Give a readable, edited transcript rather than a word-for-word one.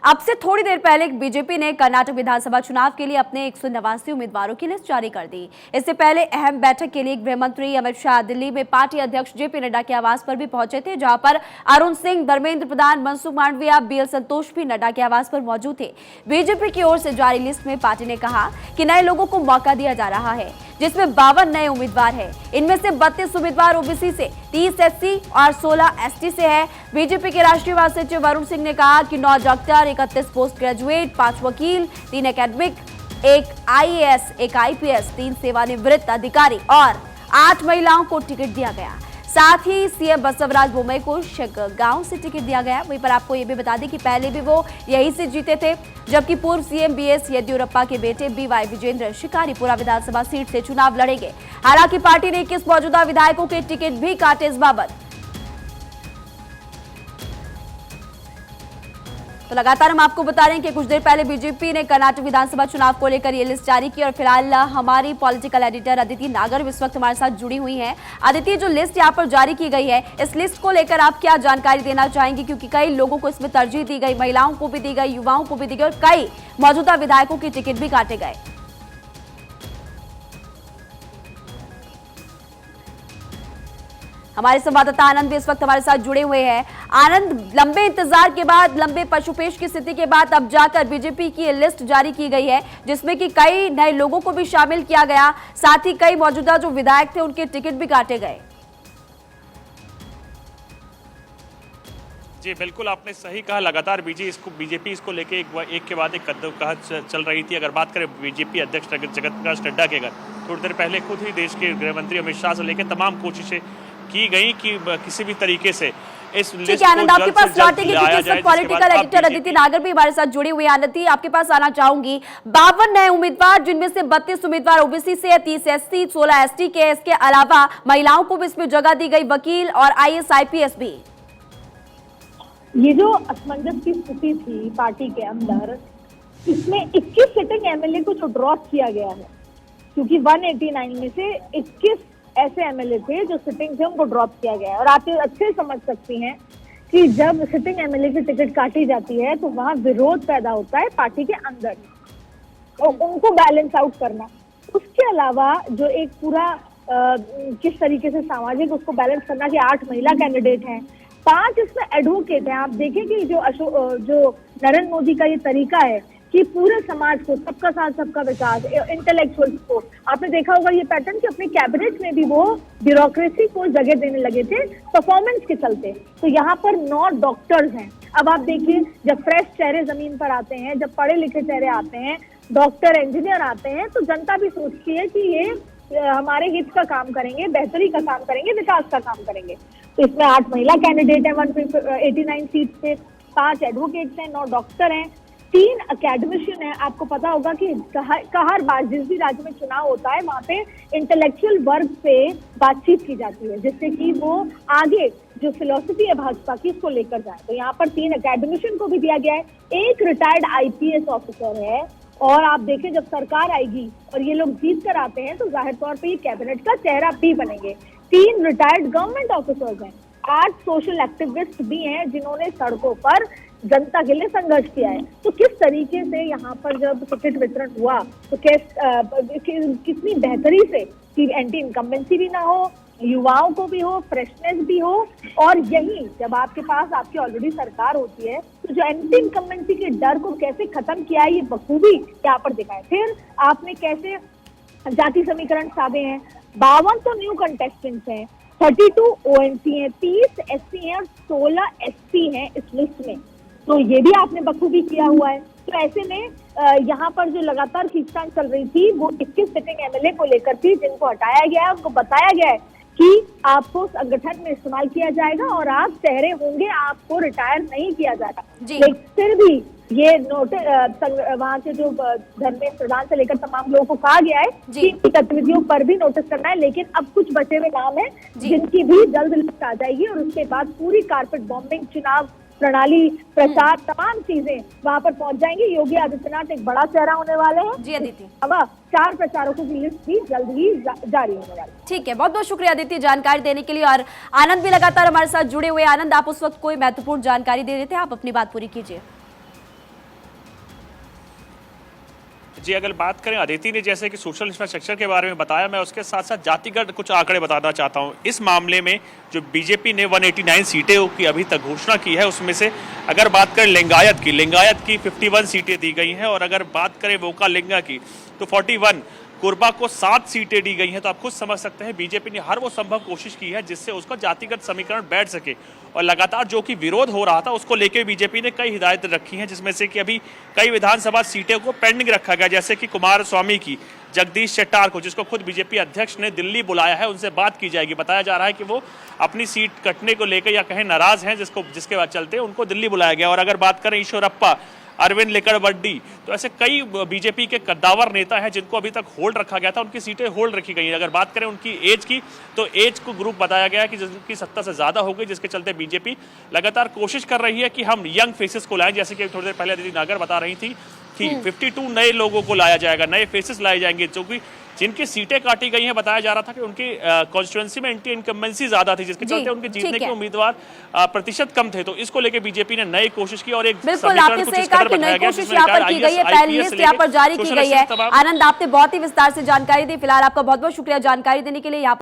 अब से थोड़ी देर पहले बीजेपी ने कर्नाटक विधानसभा चुनाव के लिए अपने 189 उम्मीदवारों की लिस्ट जारी कर दी। इससे पहले अहम बैठक के लिए गृह मंत्री अमित शाह दिल्ली में पार्टी अध्यक्ष जेपी नड्डा के आवास पर भी पहुंचे थे, जहां पर अरुण सिंह, धर्मेंद्र प्रधान, मनसुख मांडविया, बीएल संतोष भी नड्डा के आवास पर मौजूद थे। बीजेपी की ओर से जारी लिस्ट में पार्टी ने कहा कि नए लोगों को मौका दिया जा रहा है, जिसमें 52 नए उम्मीदवार हैं। इनमें से 32 उम्मीदवार ओबीसी से, 30 एससी और 16 एसटी से है। बीजेपी के राष्ट्रीय महासचिव अरुण सिंह ने कहा कि 9 डॉक्टर, 31 पोस्ट ग्रेजुएट, 5 वकील, 3 एकेडमिक, 1 आईएएस, 1 आईपीएस, 3 सेवानिवृत्त अधिकारी और 8 महिलाओं को टिकट दिया गया। साथ ही सीएम बसवराज बोम्मई को गांव से टिकट दिया गया। वहीं पर आपको ये भी बता दें कि पहले भी वो यहीं से जीते थे, जबकि पूर्व सीएम बीएस येदियुरप्पा के बेटे बीवाई विजेंद्र शिकारीपुरा विधानसभा सीट से चुनाव लड़ेंगे। हालांकि पार्टी ने 21 मौजूदा विधायकों के टिकट भी काटे इस बाबत। तो लगातार हम आपको बता रहे हैं कि कुछ देर पहले बीजेपी ने कर्नाटक विधानसभा चुनाव को लेकर ये लिस्ट जारी की और फिलहाल हमारी पॉलिटिकल एडिटर अदिति नागर इस वक्त हमारे साथ जुड़ी हुई हैं। अदिति, जो लिस्ट यहाँ पर जारी की गई है, इस लिस्ट को लेकर आप क्या जानकारी देना चाहेंगी? क्योंकि कई लोगों को इसमें तरजीह दी गई, महिलाओं को भी दी गई, युवाओं को भी दी गई और कई मौजूदा विधायकों के टिकट भी काटे गए। हमारे संवाददाता आनंद भी इस वक्त हमारे साथ जुड़े हुए हैं। आनंद, लंबे इंतजार के बाद, लंबे पशुपेश की स्थिति के बाद अब जाकर बीजेपी की लिस्ट जारी की गई है, जिसमें कि कई नए लोगों को भी शामिल किया गया, साथ ही कई मौजूदा जो विधायक थे उनके टिकट भी काटे गए। जी बिल्कुल, आपने सही कहा। लगातार बीजेपी इसको लेके एक के बाद एक कदम चल रही थी। अगर बात करें बीजेपी अध्यक्ष जगत प्रकाश नड्डा के, थोड़ी देर पहले खुद ही देश के गृह मंत्री अमित शाह से लेकर तमाम कोशिशें की गई कि किसी भी तरीके से इस लिस्ट को आनंद आपके पास लौटेंगे, क्योंकि इस वक्त पॉलिटिकल एडिटर अदिति नागर भी हमारे साथ जुड़ी हुई है। अदिति, आपके पास आना चाहूंगी। 52 नए उम्मीदवार, जिनमें से 32 उम्मीदवार ओबीसी से, 30 एससी, 16 एसटी के। इसके अलावा महिलाओं को भी इसमें जगह दी गई, वकील और आईएएस आईपीएस भी। ये जो असमंजस की स्थिति थी पार्टी के अंदर, इसमें 21 सिटिंग एमएलए को जो ड्रॉप किया गया है, क्योंकि 189 में से 21 ऐसे एमएलए थे जो सिटिंग थे, उनको ड्रॉप किया गया है। और आप अच्छे समझ सकती हैं कि जब सिटिंग एमएलए की टिकट काटी जाती है तो वहां विरोध पैदा होता है पार्टी के अंदर, और उनको बैलेंस आउट करना। उसके अलावा जो एक पूरा किस तरीके से सामाजिक उसको बैलेंस करना कि 8 महिला कैंडिडेट हैं, 5 इसमें एडवोकेट हैं। आप देखें कि जो नरेंद्र मोदी का ये तरीका है कि पूरे समाज को, सबका साथ सबका विकास, इंटेलेक्चुअल्स को, आपने देखा होगा ये पैटर्न कि अपने कैबिनेट में भी वो ब्यूरोक्रेसी को जगह देने लगे थे परफॉर्मेंस के चलते। तो यहाँ पर 9 डॉक्टर्स हैं। अब आप देखिए, जब फ्रेश चेहरे जमीन पर आते हैं, जब पढ़े लिखे चेहरे आते हैं, डॉक्टर, इंजीनियर आते हैं, तो जनता भी सोचती है कि ये हमारे हित का काम करेंगे, बेहतरी का काम करेंगे, विकास का काम करेंगे। तो इसमें 8 महिला कैंडिडेट हैं 189 सीट से, 5 एडवोकेट्स हैं, 9 डॉक्टर हैं, 3 अकेडमिशियन है। आपको पता होगा कि हर बार जिस भी राज्य में चुनाव होता है वहां पे इंटेलेक्चुअल वर्ग से बातचीत की जाती है, जिससे कि वो आगे जो फिलॉसफी है भाजपा की उसको लेकर जाए। तो यहाँ पर 3 अकेडमिशियन को भी दिया गया है, 1 रिटायर्ड आईपीएस ऑफिसर है। और आप देखें, जब सरकार आएगी और ये लोग जीत कर आते हैं तो जाहिर तौर पर ये कैबिनेट का चेहरा भी बनेंगे। 3 रिटायर्ड गवर्नमेंट ऑफिसर्स हैं, 8 सोशल एक्टिविस्ट भी हैं जिन्होंने सड़कों पर जनता के लिए संघर्ष किया है। तो किस तरीके से यहाँ पर जब टिकट वितरण हुआ तो कितनी बेहतरी से कि एंटी इनकम्बेंसी भी ना हो, युवाओं को भी हो, फ्रेशनेस भी हो। और यही जब आपके पास आपकी ऑलरेडी सरकार होती है तो जो एंटी इनकम्बेंसी के डर को कैसे खत्म किया है, ये बखूबी यहाँ पर दिखाए। फिर आपने कैसे जाति समीकरण साधे हैं। 52 तो न्यू कंटेस्टेंट्स हैं, 32 ओएनसी हैं, 30 एससी हैं और 16 एसटी हैं इस लिस्ट में। तो ये भी आपने बखूबी किया हुआ है। तो ऐसे में यहाँ पर जो लगातार खींचतान चल रही थी वो 21 सिटिंग एमएलए को लेकर थी, जिनको हटाया गया है, उनको बताया गया है कि आपको संगठन में इस्तेमाल किया जाएगा और आप चेहरे होंगे, आपको रिटायर नहीं किया जाएगा। लेकिन फिर भी ये नोटिस वहाँ के जो धर्मेंद्र प्रधान से लेकर तमाम लोगों को कहा गया है कि गतिविधियों पर भी नोटिस करना है। लेकिन अब कुछ बचे हुए नाम है जिनकी भी जल्द लिस्ट आ जाएगी और उसके बाद पूरी कारपेट बॉम्बिंग, चुनाव प्रणाली, प्रचार, तमाम चीजें वहां पर पहुंच जाएंगी। योगी आदित्यनाथ एक बड़ा चेहरा होने वाले हैं। जी अदिति, अब 4 प्रचारकों की लिस्ट भी जल्द ही जारी होने वाली। ठीक है, बहुत बहुत शुक्रिया अदिति जानकारी देने के लिए। और आनंद भी लगातार हमारे साथ जुड़े हुए। आनंद, आप उस वक्त कोई महत्वपूर्ण जानकारी दे रहे थे, आप अपनी बात पूरी कीजिए। जी, अगर बात करें अदिति ने जैसे कि सोशल इंफ्रास्ट्रक्चर के बारे में बताया, मैं उसके साथ साथ जातिगत कुछ आंकड़े बताना चाहता हूं। इस मामले में जो बीजेपी ने 189 सीटें की अभी तक घोषणा की है, उसमें से अगर बात करें लिंगायत की 51 सीटें दी गई हैं, और अगर बात करें वोकालिंगा की तो 41, कोरबा को 7 सीटें दी गई हैं। तो आप खुद समझ सकते हैं बीजेपी ने हर वो संभव कोशिश की है जिससे उसका जातिगत समीकरण बैठ सके, और लगातार जो कि विरोध हो रहा था उसको लेकर बीजेपी ने कई हिदायतें रखी हैं, जिसमें से कि अभी कई विधानसभा सीटों को पेंडिंग रखा गया, जैसे कि कुमारस्वामी की जगदीश शेट्टार को, जिसको खुद बीजेपी अध्यक्ष ने दिल्ली बुलाया है, उनसे बात की जाएगी। बताया जा रहा है कि वो अपनी सीट कटने को लेकर या कहीं नाराज हैं, जिसके बाद चलते उनको दिल्ली बुलाया गया। और अगर बात करें ईश्वरप्पा, अरविंद लेकड़वड्डी, तो ऐसे कई बीजेपी के कद्दावर नेता हैं जिनको अभी तक होल्ड रखा गया था, उनकी सीटें होल्ड रखी गई हैं। अगर बात करें उनकी एज की तो एज को ग्रुप बताया गया कि जिनकी 70 से ज़्यादा हो गई, जिसके चलते बीजेपी लगातार कोशिश कर रही है कि हम यंग फेसेस को लाएं, जैसे कि थोड़ी देर पहले अदिति नागर बता रही थी कि 52 नए लोगों को लाया जाएगा, नए फेसेस लाए जाएंगे, जो कि जिनकी सीटें काटी गई हैं। बताया जा रहा था कि उनकी कॉन्स्टिट्यूएंसी में एंटी इनकम्बेंसी ज्यादा थी, जिसके चलते उनके जीतने के उम्मीदवार प्रतिशत कम थे। तो इसको लेकर बीजेपी ने नई कोशिश की और एक बिल्कुल आपने सही कहा कि नई कोशिश यहाँ पर की गई है, पहली लिस्ट यहाँ पर जारी की गई है। आनंद, आपने बहुत ही विस्तार से जानकारी दी। फिलहाल आपका बहुत बहुत शुक्रिया जानकारी देने के लिए।